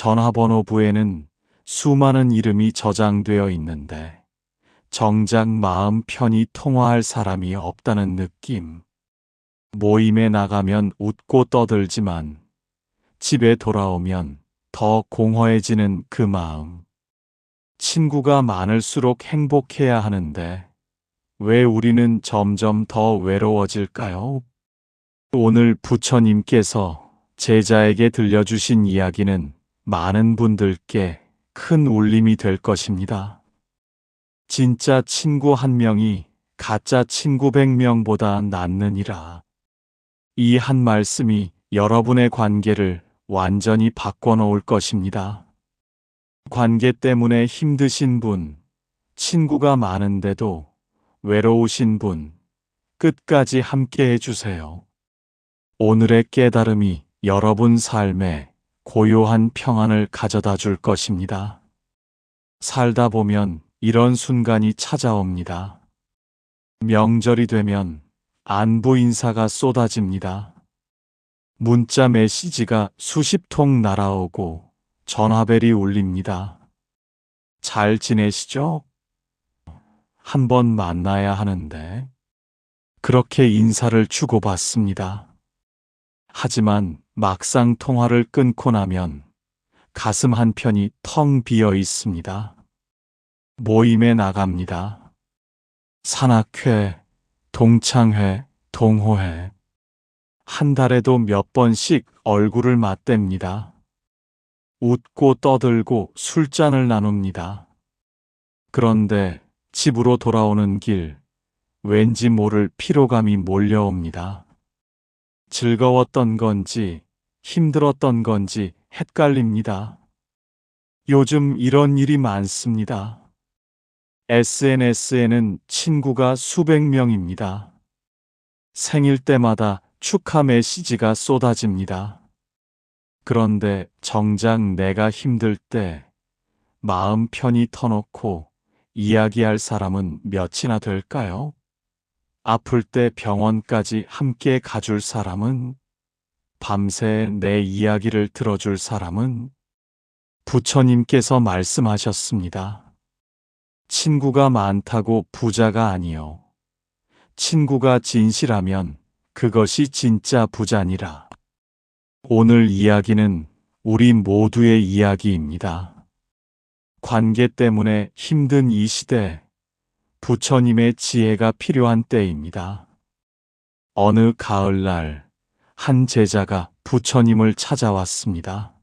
전화번호부에는 수많은 이름이 저장되어 있는데 정작 마음 편히 통화할 사람이 없다는 느낌. 모임에 나가면 웃고 떠들지만 집에 돌아오면 더 공허해지는 그 마음. 친구가 많을수록 행복해야 하는데 왜 우리는 점점 더 외로워질까요? 오늘 부처님께서 제자에게 들려주신 이야기는 많은 분들께 큰 울림이 될 것입니다. 진짜 친구 한 명이 가짜 친구 100명보다 낫느니라. 이 한 말씀이 여러분의 관계를 완전히 바꿔놓을 것입니다. 관계 때문에 힘드신 분, 친구가 많은데도 외로우신 분, 끝까지 함께 해주세요. 오늘의 깨달음이 여러분 삶에 고요한 평안을 가져다 줄 것입니다. 살다 보면 이런 순간이 찾아옵니다. 명절이 되면 안부 인사가 쏟아집니다. 문자 메시지가 수십 통 날아오고 전화벨이 울립니다. 잘 지내시죠? 한번 만나야 하는데. 그렇게 인사를 주고받습니다. 하지만 막상 통화를 끊고 나면 가슴 한편이 텅 비어 있습니다. 모임에 나갑니다. 산악회, 동창회, 동호회. 한 달에도 몇 번씩 얼굴을 맞댑니다. 웃고 떠들고 술잔을 나눕니다. 그런데 집으로 돌아오는 길, 왠지 모를 피로감이 몰려옵니다. 즐거웠던 건지 힘들었던 건지 헷갈립니다. 요즘 이런 일이 많습니다. SNS에는 친구가 수백 명입니다. 생일 때마다 축하 메시지가 쏟아집니다. 그런데 정작 내가 힘들 때 마음 편히 터놓고 이야기할 사람은 몇이나 될까요? 아플 때 병원까지 함께 가줄 사람은, 밤새 내 이야기를 들어줄 사람은? 부처님께서 말씀하셨습니다. 친구가 많다고 부자가 아니요. 친구가 진실하면 그것이 진짜 부자니라. 오늘 이야기는 우리 모두의 이야기입니다. 관계 때문에 힘든 이 시대, 부처님의 지혜가 필요한 때입니다. 어느 가을날, 한 제자가 부처님을 찾아왔습니다.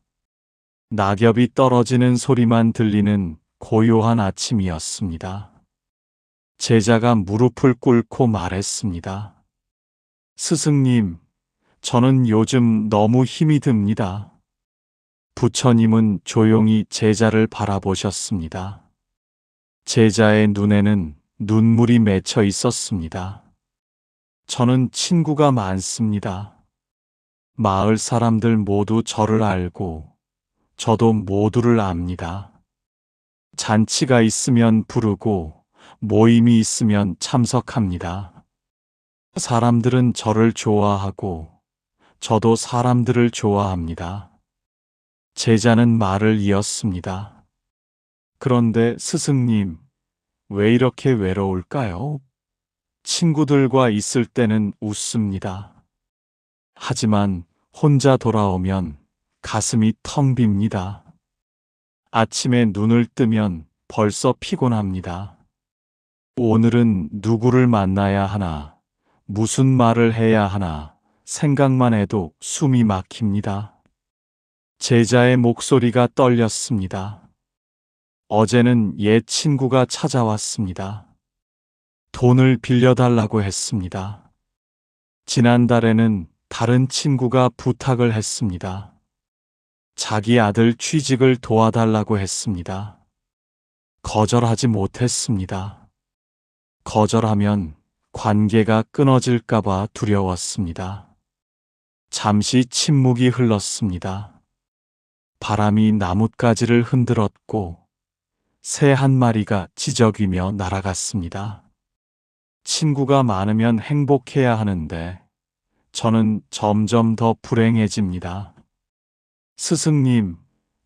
낙엽이 떨어지는 소리만 들리는 고요한 아침이었습니다. 제자가 무릎을 꿇고 말했습니다. 스승님, 저는 요즘 너무 힘이 듭니다. 부처님은 조용히 제자를 바라보셨습니다. 제자의 눈에는 눈물이 맺혀 있었습니다. 저는 친구가 많습니다. 마을 사람들 모두 저를 알고 저도 모두를 압니다. 잔치가 있으면 부르고 모임이 있으면 참석합니다. 사람들은 저를 좋아하고 저도 사람들을 좋아합니다. 제자는 말을 이었습니다. 그런데 스승님, 왜 이렇게 외로울까요? 친구들과 있을 때는 웃습니다. 하지만 혼자 돌아오면 가슴이 텅 빕니다. 아침에 눈을 뜨면 벌써 피곤합니다. 오늘은 누구를 만나야 하나, 무슨 말을 해야 하나 생각만 해도 숨이 막힙니다. 제자의 목소리가 떨렸습니다. 어제는 옛 친구가 찾아왔습니다. 돈을 빌려달라고 했습니다. 지난달에는 다른 친구가 부탁을 했습니다. 자기 아들 취직을 도와달라고 했습니다. 거절하지 못했습니다. 거절하면 관계가 끊어질까봐 두려웠습니다. 잠시 침묵이 흘렀습니다. 바람이 나뭇가지를 흔들었고 새 한 마리가 지저귀며 날아갔습니다. 친구가 많으면 행복해야 하는데 저는 점점 더 불행해집니다. 스승님,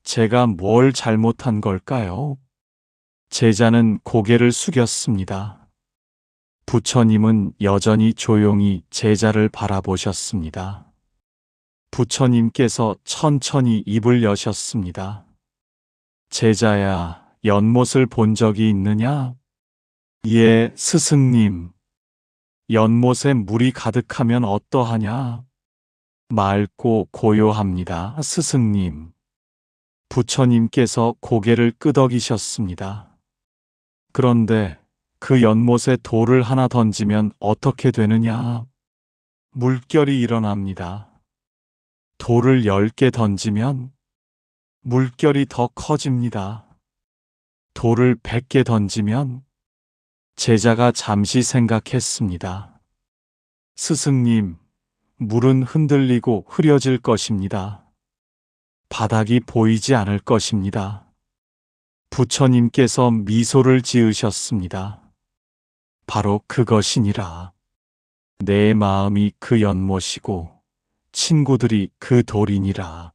제가 뭘 잘못한 걸까요? 제자는 고개를 숙였습니다. 부처님은 여전히 조용히 제자를 바라보셨습니다. 부처님께서 천천히 입을 여셨습니다. 제자야, 연못을 본 적이 있느냐? 예, 스승님. 연못에 물이 가득하면 어떠하냐? 맑고 고요합니다, 스승님. 부처님께서 고개를 끄덕이셨습니다. 그런데 그 연못에 돌을 하나 던지면 어떻게 되느냐? 물결이 일어납니다. 돌을 10개 던지면 물결이 더 커집니다. 돌을 100개 던지면 제자가 잠시 생각했습니다. 스승님, 물은 흔들리고 흐려질 것입니다. 바닥이 보이지 않을 것입니다. 부처님께서 미소를 지으셨습니다. 바로 그것이니라. 내 마음이 그 연못이고 친구들이 그 돌이니라.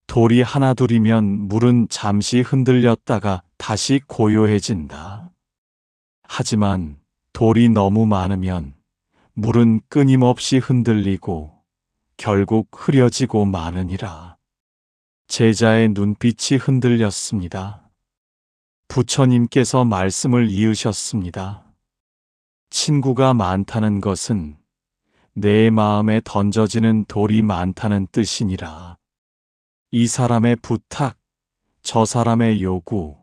돌이 하나둘이면 물은 잠시 흔들렸다가 다시 고요해진다. 하지만 돌이 너무 많으면 물은 끊임없이 흔들리고 결국 흐려지고 마느니라. 제자의 눈빛이 흔들렸습니다. 부처님께서 말씀을 이으셨습니다. 친구가 많다는 것은 내 마음에 던져지는 돌이 많다는 뜻이니라. 이 사람의 부탁, 저 사람의 요구,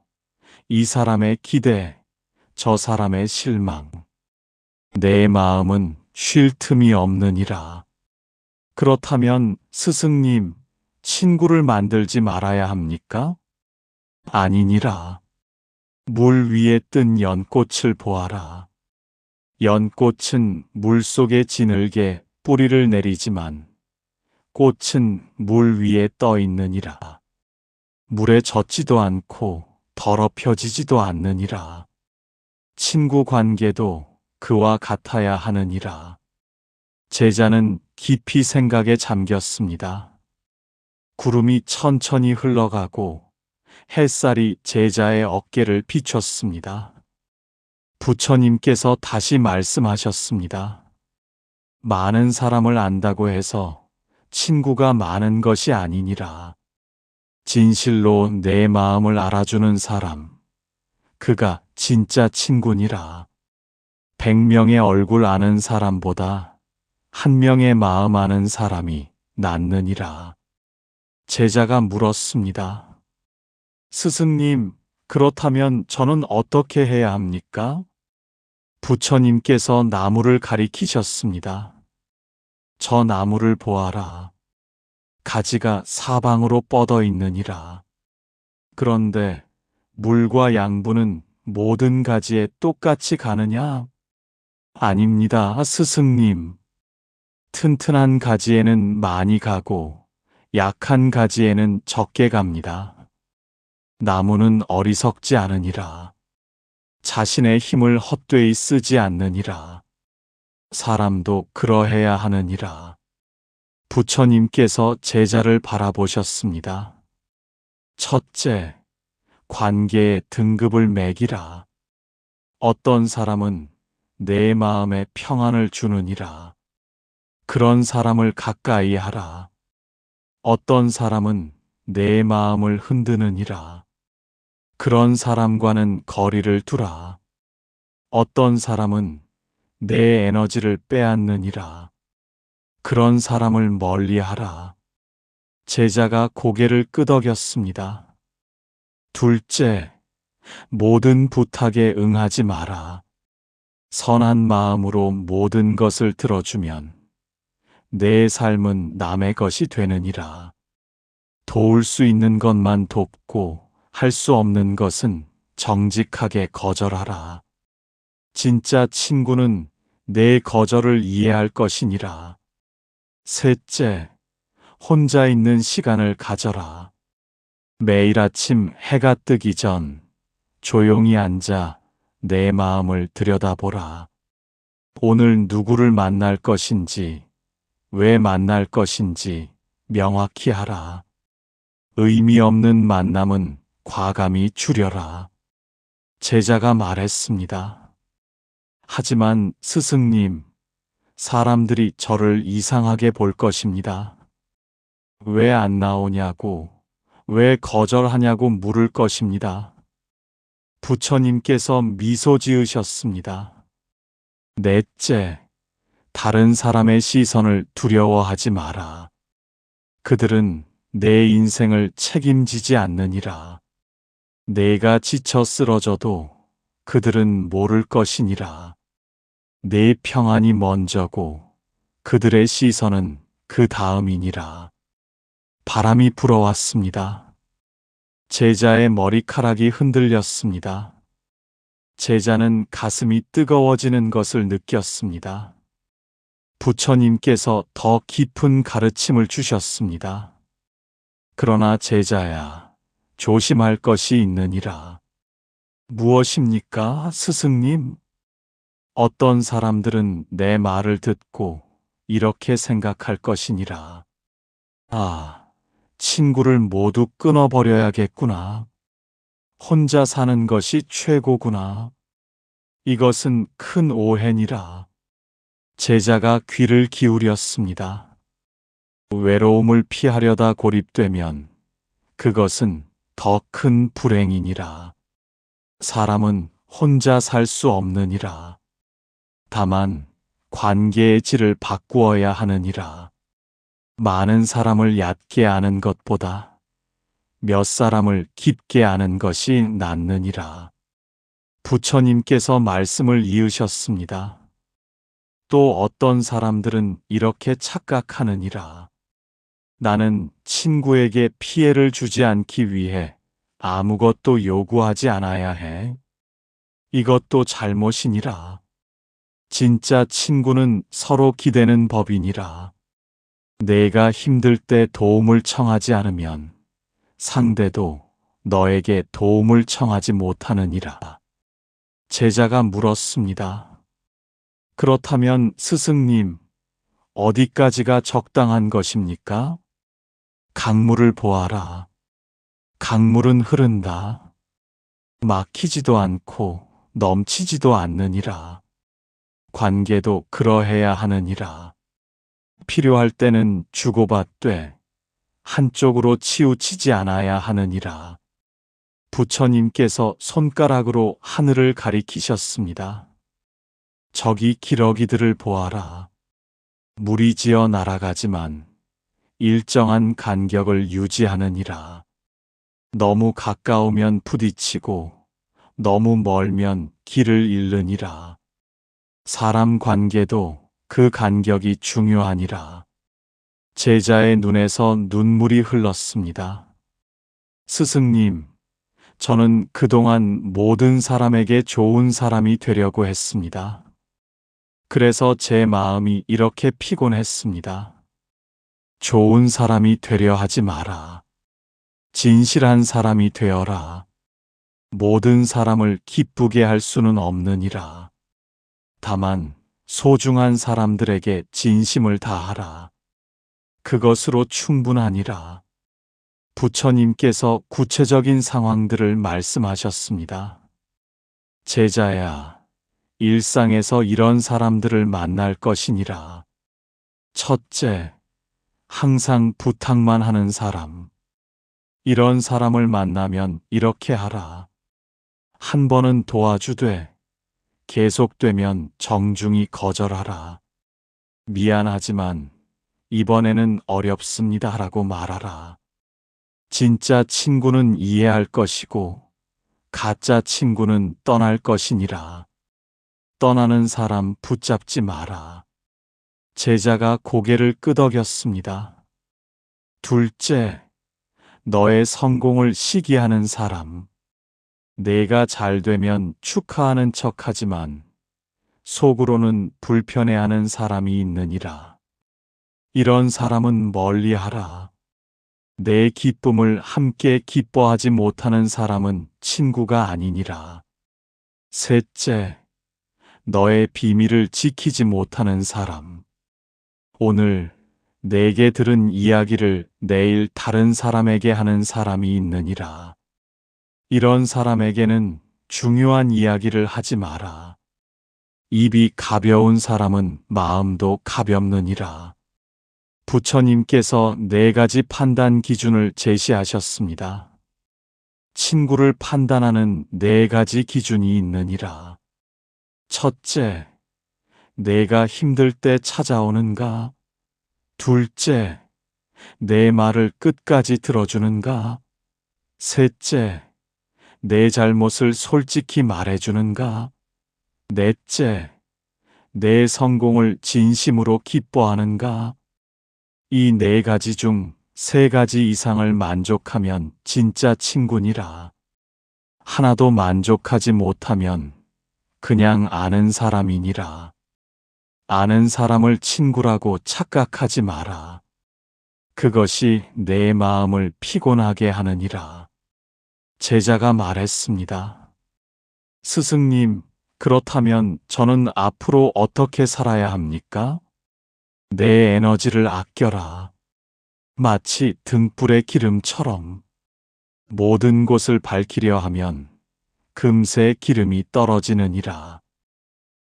이 사람의 기대, 저 사람의 실망. 내 마음은 쉴 틈이 없느니라. 그렇다면 스승님, 친구를 만들지 말아야 합니까? 아니니라. 물 위에 뜬 연꽃을 보아라. 연꽃은 물 속에 지늘게 뿌리를 내리지만 꽃은 물 위에 떠 있느니라. 물에 젖지도 않고 더럽혀지지도 않느니라. 친구 관계도 그와 같아야 하느니라. 제자는 깊이 생각에 잠겼습니다. 구름이 천천히 흘러가고 햇살이 제자의 어깨를 비췄습니다. 부처님께서 다시 말씀하셨습니다. 많은 사람을 안다고 해서 친구가 많은 것이 아니니라. 진실로 내 마음을 알아주는 사람, 그가 진짜 친구니라. 100명의 얼굴 아는 사람보다 1명의 마음 아는 사람이 낫느니라. 제자가 물었습니다. 스승님, 그렇다면 저는 어떻게 해야 합니까? 부처님께서 나무를 가리키셨습니다. 저 나무를 보아라. 가지가 사방으로 뻗어 있느니라. 그런데 물과 양분은 모든 가지에 똑같이 가느냐? 아닙니다, 스승님. 튼튼한 가지에는 많이 가고 약한 가지에는 적게 갑니다. 나무는 어리석지 않으니라. 자신의 힘을 헛되이 쓰지 않느니라. 사람도 그러해야 하느니라. 부처님께서 제자를 바라보셨습니다. 첫째, 관계의 등급을 매기라. 어떤 사람은 내 마음에 평안을 주느니라. 그런 사람을 가까이 하라. 어떤 사람은 내 마음을 흔드느니라. 그런 사람과는 거리를 두라. 어떤 사람은 내 에너지를 빼앗느니라. 그런 사람을 멀리하라. 제자가 고개를 끄덕였습니다. 둘째, 모든 부탁에 응하지 마라. 선한 마음으로 모든 것을 들어주면 내 삶은 남의 것이 되느니라. 도울 수 있는 것만 돕고 할 수 없는 것은 정직하게 거절하라. 진짜 친구는 내 거절을 이해할 것이니라. 셋째, 혼자 있는 시간을 가져라. 매일 아침 해가 뜨기 전 조용히 앉아 내 마음을 들여다보라. 오늘 누구를 만날 것인지, 왜 만날 것인지 명확히 하라. 의미 없는 만남은 과감히 줄여라. 제자가 말했습니다. 하지만 스승님, 사람들이 저를 이상하게 볼 것입니다. 왜 안 나오냐고, 왜 거절하냐고 물을 것입니다. 부처님께서 미소 지으셨습니다. 넷째, 다른 사람의 시선을 두려워하지 마라. 그들은 내 인생을 책임지지 않느니라. 내가 지쳐 쓰러져도 그들은 모를 것이니라. 내 평안이 먼저고 그들의 시선은 그 다음이니라. 바람이 불어왔습니다. 제자의 머리카락이 흔들렸습니다. 제자는 가슴이 뜨거워지는 것을 느꼈습니다. 부처님께서 더 깊은 가르침을 주셨습니다. 그러나 제자야, 조심할 것이 있느니라. 무엇입니까, 스승님? 어떤 사람들은 내 말을 듣고 이렇게 생각할 것이니라. 아, 친구를 모두 끊어버려야겠구나. 혼자 사는 것이 최고구나. 이것은 큰 오해니라. 제자가 귀를 기울였습니다. 외로움을 피하려다 고립되면 그것은 더 큰 불행이니라. 사람은 혼자 살 수 없느니라. 다만 관계의 질을 바꾸어야 하느니라. 많은 사람을 얕게 아는 것보다 몇 사람을 깊게 아는 것이 낫느니라. 부처님께서 말씀을 이으셨습니다. 또 어떤 사람들은 이렇게 착각하느니라. 나는 친구에게 피해를 주지 않기 위해 아무것도 요구하지 않아야 해. 이것도 잘못이니라. 진짜 친구는 서로 기대는 법이니라. 내가 힘들 때 도움을 청하지 않으면 상대도 너에게 도움을 청하지 못하느니라. 제자가 물었습니다. 그렇다면 스승님, 어디까지가 적당한 것입니까? 강물을 보아라. 강물은 흐른다. 막히지도 않고 넘치지도 않느니라. 관계도 그러해야 하느니라. 필요할 때는 주고받되 한쪽으로 치우치지 않아야 하느니라. 부처님께서 손가락으로 하늘을 가리키셨습니다. 저기 기러기들을 보아라. 물이 지어 날아가지만 일정한 간격을 유지하느니라. 너무 가까우면 부딪히고 너무 멀면 길을 잃느니라. 사람 관계도 그 간격이 중요하니라. 제자의 눈에서 눈물이 흘렀습니다. 스승님, 저는 그동안 모든 사람에게 좋은 사람이 되려고 했습니다. 그래서 제 마음이 이렇게 피곤했습니다. 좋은 사람이 되려 하지 마라. 진실한 사람이 되어라. 모든 사람을 기쁘게 할 수는 없느니라. 다만 소중한 사람들에게 진심을 다하라. 그것으로 충분하니라. 부처님께서 구체적인 상황들을 말씀하셨습니다. 제자야, 일상에서 이런 사람들을 만날 것이니라. 첫째, 항상 부탁만 하는 사람. 이런 사람을 만나면 이렇게 하라. 한 번은 도와주되 계속되면 정중히 거절하라. 미안하지만 이번에는 어렵습니다 라고 말하라. 진짜 친구는 이해할 것이고 가짜 친구는 떠날 것이니라. 떠나는 사람 붙잡지 마라. 제자가 고개를 끄덕였습니다. 둘째, 너의 성공을 시기하는 사람. 내가 잘 되면 축하하는 척하지만 속으로는 불편해하는 사람이 있느니라. 이런 사람은 멀리하라. 내 기쁨을 함께 기뻐하지 못하는 사람은 친구가 아니니라. 셋째, 너의 비밀을 지키지 못하는 사람. 오늘 내게 들은 이야기를 내일 다른 사람에게 하는 사람이 있느니라. 이런 사람에게는 중요한 이야기를 하지 마라. 입이 가벼운 사람은 마음도 가볍느니라. 부처님께서 4가지 판단 기준을 제시하셨습니다. 친구를 판단하는 4가지 기준이 있느니라. 첫째, 내가 힘들 때 찾아오는가? 둘째, 내 말을 끝까지 들어주는가? 셋째, 내 잘못을 솔직히 말해주는가? 넷째, 내 성공을 진심으로 기뻐하는가? 이 4가지 중 3가지 이상을 만족하면 진짜 친구니라. 하나도 만족하지 못하면 그냥 아는 사람이니라. 아는 사람을 친구라고 착각하지 마라. 그것이 내 마음을 피곤하게 하느니라. 제자가 말했습니다. 스승님, 그렇다면 저는 앞으로 어떻게 살아야 합니까? 내 에너지를 아껴라. 마치 등불의 기름처럼. 모든 곳을 밝히려 하면 금세 기름이 떨어지느니라.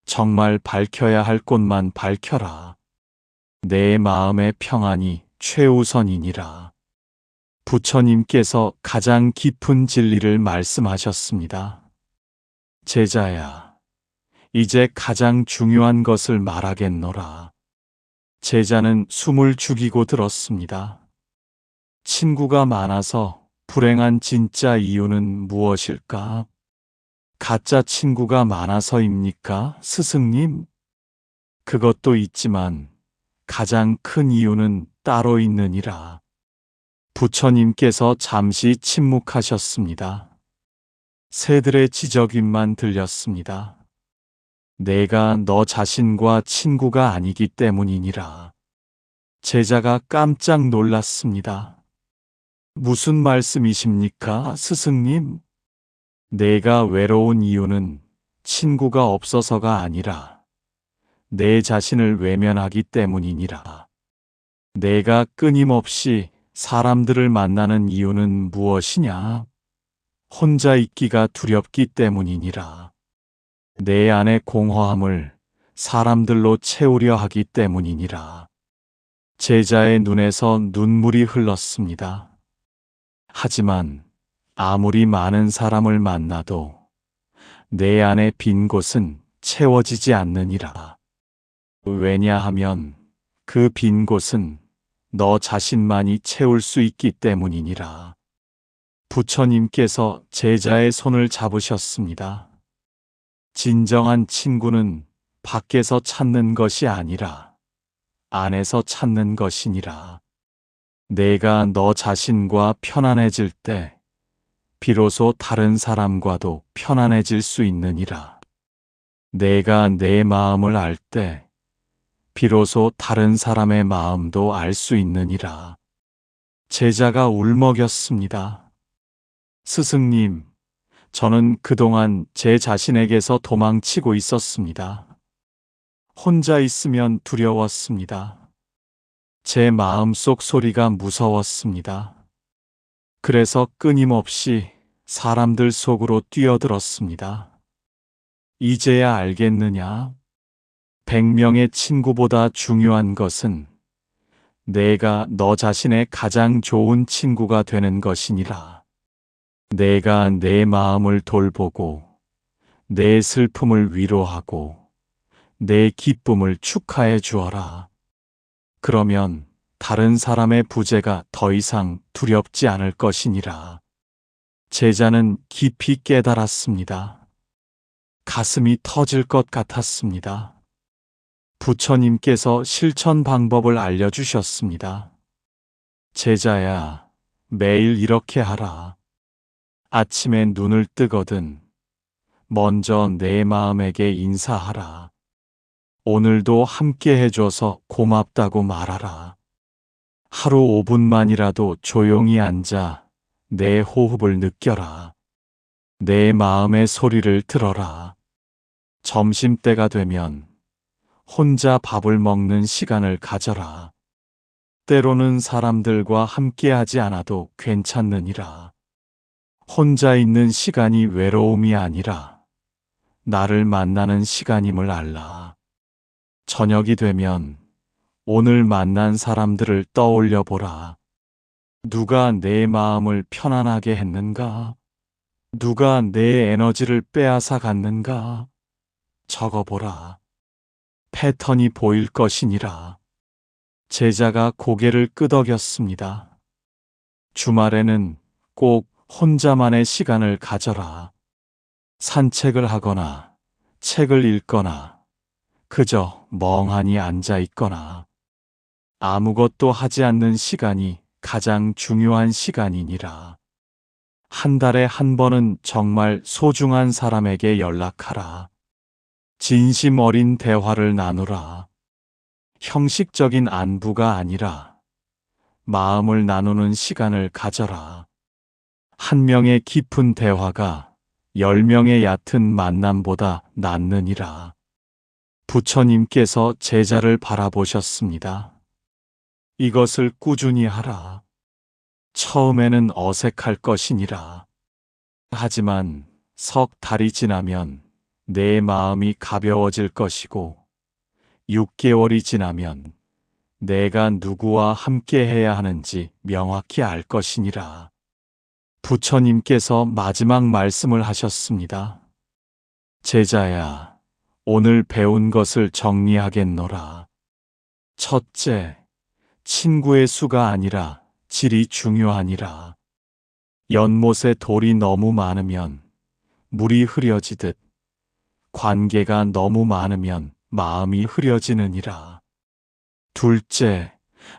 정말 밝혀야 할 곳만 밝혀라. 내 마음의 평안이 최우선이니라. 부처님께서 가장 깊은 진리를 말씀하셨습니다. 제자야, 이제 가장 중요한 것을 말하겠노라. 제자는 숨을 죽이고 들었습니다. 친구가 많아서 불행한 진짜 이유는 무엇일까? 가짜 친구가 많아서입니까, 스승님? 그것도 있지만 가장 큰 이유는 따로 있느니라. 부처님께서 잠시 침묵하셨습니다. 새들의 지저귀만 들렸습니다. 내가 너 자신과 친구가 아니기 때문이니라. 제자가 깜짝 놀랐습니다. 무슨 말씀이십니까, 스승님? 내가 외로운 이유는 친구가 없어서가 아니라 내 자신을 외면하기 때문이니라. 내가 끊임없이 사람들을 만나는 이유는 무엇이냐? 혼자 있기가 두렵기 때문이니라. 내 안의 공허함을 사람들로 채우려 하기 때문이니라. 제자의 눈에서 눈물이 흘렀습니다. 하지만 아무리 많은 사람을 만나도 내 안의 빈 곳은 채워지지 않느니라. 왜냐하면 그 빈 곳은 너 자신만이 채울 수 있기 때문이니라. 부처님께서 제자의 손을 잡으셨습니다. 진정한 친구는 밖에서 찾는 것이 아니라 안에서 찾는 것이니라. 내가 너 자신과 편안해질 때 비로소 다른 사람과도 편안해질 수 있느니라. 내가 내 마음을 알 때 비로소 다른 사람의 마음도 알 수 있느니라. 제자가 울먹였습니다. 스승님, 저는 그동안 제 자신에게서 도망치고 있었습니다. 혼자 있으면 두려웠습니다. 제 마음속 소리가 무서웠습니다. 그래서 끊임없이 사람들 속으로 뛰어들었습니다. 이제야 알겠느냐? 100명의 친구보다 중요한 것은 내가 너 자신의 가장 좋은 친구가 되는 것이니라. 내가 내 마음을 돌보고 내 슬픔을 위로하고 내 기쁨을 축하해 주어라. 그러면 다른 사람의 부재가 더 이상 두렵지 않을 것이니라. 제자는 깊이 깨달았습니다. 가슴이 터질 것 같았습니다. 부처님께서 실천 방법을 알려주셨습니다. 제자야, 매일 이렇게 하라. 아침에 눈을 뜨거든 먼저 내 마음에게 인사하라. 오늘도 함께 해줘서 고맙다고 말하라. 하루 5분만이라도 조용히 앉아 내 호흡을 느껴라. 내 마음의 소리를 들어라. 점심때가 되면 혼자 밥을 먹는 시간을 가져라. 때로는 사람들과 함께하지 않아도 괜찮느니라. 혼자 있는 시간이 외로움이 아니라 나를 만나는 시간임을 알라. 저녁이 되면 오늘 만난 사람들을 떠올려 보라. 누가 내 마음을 편안하게 했는가? 누가 내 에너지를 빼앗아 갔는가? 적어보라. 패턴이 보일 것이니라. 제자가 고개를 끄덕였습니다. 주말에는 꼭 혼자만의 시간을 가져라. 산책을 하거나 책을 읽거나 그저 멍하니 앉아 있거나 아무것도 하지 않는 시간이 가장 중요한 시간이니라. 한 달에 한 번은 정말 소중한 사람에게 연락하라. 진심 어린 대화를 나누라. 형식적인 안부가 아니라 마음을 나누는 시간을 가져라. 한 명의 깊은 대화가 10명의 얕은 만남보다 낫느니라. 부처님께서 제자를 바라보셨습니다. 이것을 꾸준히 하라. 처음에는 어색할 것이니라. 하지만 석 달이 지나면 내 마음이 가벼워질 것이고 6개월이 지나면 내가 누구와 함께 해야 하는지 명확히 알 것이니라. 부처님께서 마지막 말씀을 하셨습니다. 제자야, 오늘 배운 것을 정리하겠노라. 첫째, 친구의 수가 아니라 질이 중요하니라. 연못에 돌이 너무 많으면 물이 흐려지듯 관계가 너무 많으면 마음이 흐려지느니라. 둘째,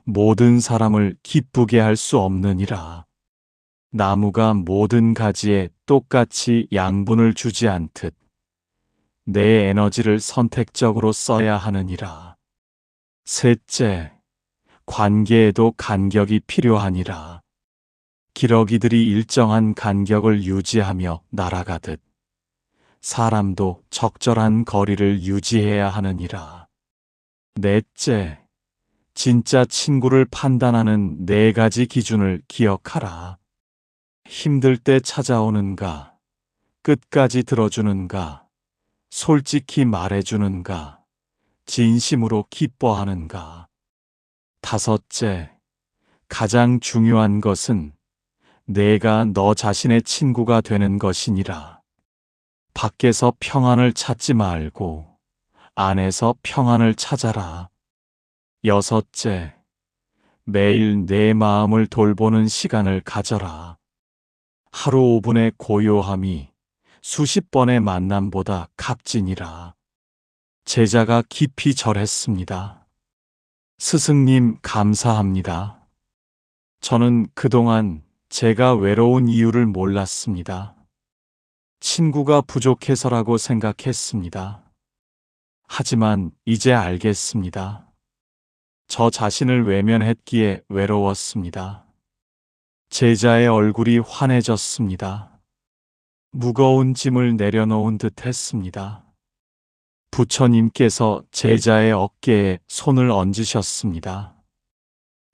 모든 사람을 기쁘게 할 수 없느니라. 나무가 모든 가지에 똑같이 양분을 주지 않듯 내 에너지를 선택적으로 써야 하느니라. 셋째, 관계에도 간격이 필요하니라. 기러기들이 일정한 간격을 유지하며 날아가듯 사람도 적절한 거리를 유지해야 하느니라. 넷째, 진짜 친구를 판단하는 4가지 기준을 기억하라. 힘들 때 찾아오는가, 끝까지 들어주는가, 솔직히 말해주는가, 진심으로 기뻐하는가. 다섯째, 가장 중요한 것은 내가 너 자신의 친구가 되는 것이니라. 밖에서 평안을 찾지 말고 안에서 평안을 찾아라. 여섯째, 매일 내 마음을 돌보는 시간을 가져라. 하루 5분의 고요함이 수십 번의 만남보다 값지니라. 제자가 깊이 절했습니다. 스승님 감사합니다. 저는 그동안 제가 외로운 이유를 몰랐습니다. 친구가 부족해서라고 생각했습니다. 하지만 이제 알겠습니다. 저 자신을 외면했기에 외로웠습니다. 제자의 얼굴이 환해졌습니다. 무거운 짐을 내려놓은 듯 했습니다. 부처님께서 제자의 어깨에 손을 얹으셨습니다.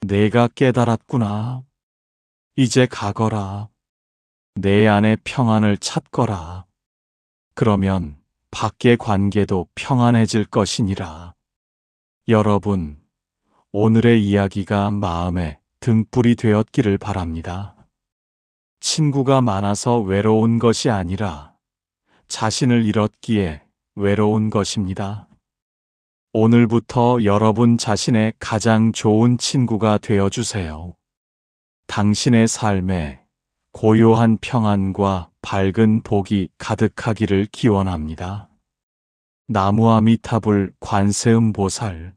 내가 깨달았구나. 이제 가거라. 내 안의 평안을 찾거라. 그러면 밖의 관계도 평안해질 것이니라. 여러분, 오늘의 이야기가 마음에 등불이 되었기를 바랍니다. 친구가 많아서 외로운 것이 아니라 자신을 잃었기에 외로운 것입니다. 오늘부터 여러분 자신의 가장 좋은 친구가 되어주세요. 당신의 삶에 고요한 평안과 밝은 복이 가득하기를 기원합니다. 나무아미타불 관세음보살